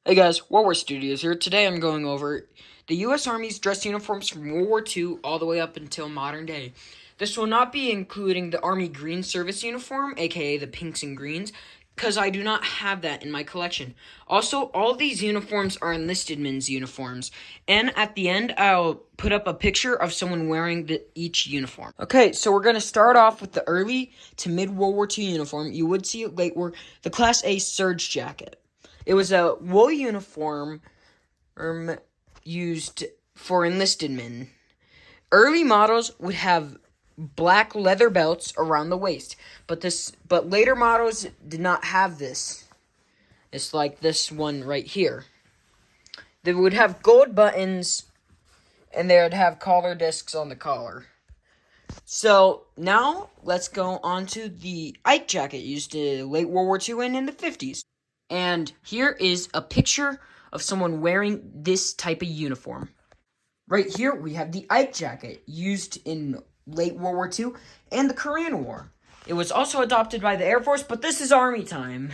Hey guys, World War Studios here. Today I'm going over the U.S. Army's dress uniforms from World War II all the way up until modern day. This will not be including the Army Green Service uniform, aka the pinks and greens, because I do not have that in my collection. Also, all these uniforms are enlisted men's uniforms, and at the end I'll put up a picture of someone wearing each uniform. Okay, so we're going to start off with the early to mid-World War II uniform. You would see it late war, the Class A serge jacket. It was a wool uniform used for enlisted men. Early models would have black leather belts around the waist, but later models did not have this. It's like this one right here. They would have gold buttons, and they would have collar discs on the collar. So now let's go on to the Ike jacket used in late World War II and in the 50s. And here is a picture of someone wearing this type of uniform. Right here, we have the Ike jacket, used in late World War II and the Korean War. It was also adopted by the Air Force, but this is Army time.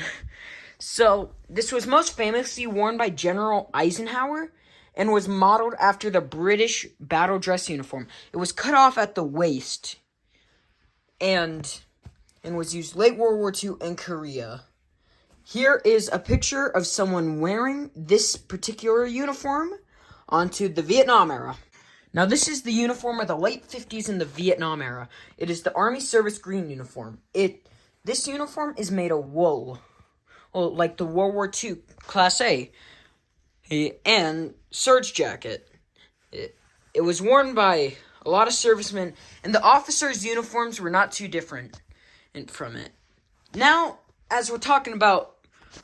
So, this was most famously worn by General Eisenhower and was modeled after the British battle dress uniform. It was cut off at the waist and was used late World War II and Korea. Here is a picture of someone wearing this particular uniform onto the Vietnam era. Now, this is the uniform of the late 50s in the Vietnam era. It is the Army Service Green uniform. This uniform is made of wool, like the World War II Class A, and serge jacket. It was worn by a lot of servicemen, and the officers' uniforms were not too different from it. Now, as we're talking about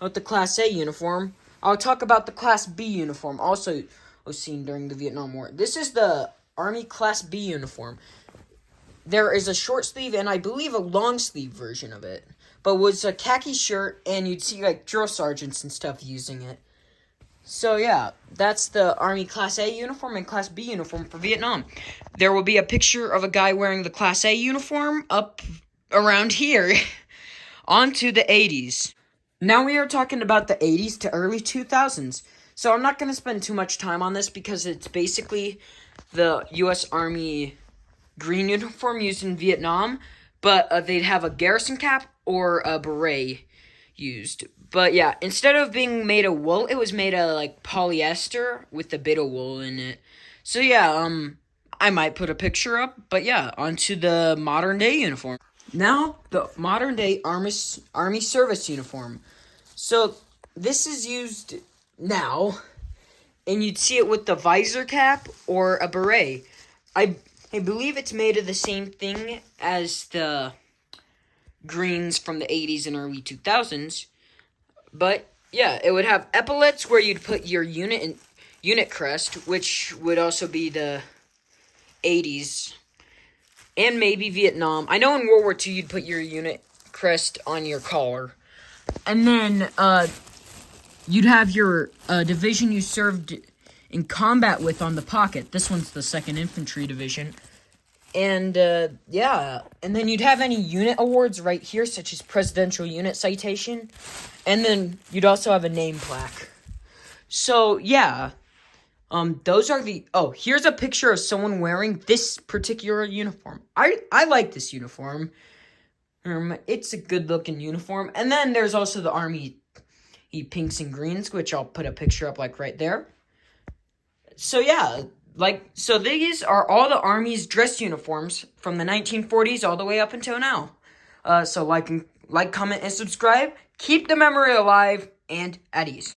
the Class A uniform, I'll talk about the Class B uniform, also was seen during the Vietnam War. This is the Army Class B uniform. There is a short sleeve and I believe a long sleeve version of it, but was a khaki shirt, and you'd see like drill sergeants and stuff using it. So yeah, that's the Army Class A uniform and Class B uniform for Vietnam. There will be a picture of a guy wearing the Class A uniform up around here onto the 80s. Now we are talking about the 80s to early 2000s. So I'm not going to spend too much time on this because it's basically the U.S. Army green uniform used in Vietnam, but they'd have a garrison cap or a beret used. But yeah, instead of being made of wool, it was made of like polyester with a bit of wool in it. So yeah, I might put a picture up, but yeah, onto the modern day uniform. Now, the modern day Army service uniform. So, this is used now, and you'd see it with the visor cap or a beret. I believe it's made of the same thing as the greens from the 80s and early 2000s. But, yeah, it would have epaulets where you'd put your unit crest, which would also be the 80s. And maybe Vietnam. I know in World War II you'd put your unit crest on your collar. And then you'd have your division you served in combat with on the pocket. This one's the 2nd Infantry Division. And yeah, and then you'd have any unit awards right here, such as Presidential Unit Citation. And then you'd also have a name plaque. So yeah. Those are the... Oh, here's a picture of someone wearing this particular uniform. I like this uniform. It's a good-looking uniform. And then there's also the Army pinks and greens, which I'll put a picture up, like, right there. So, yeah, so these are all the Army's dress uniforms from the 1940s all the way up until now. So like, comment, and subscribe. Keep the memory alive, and at ease.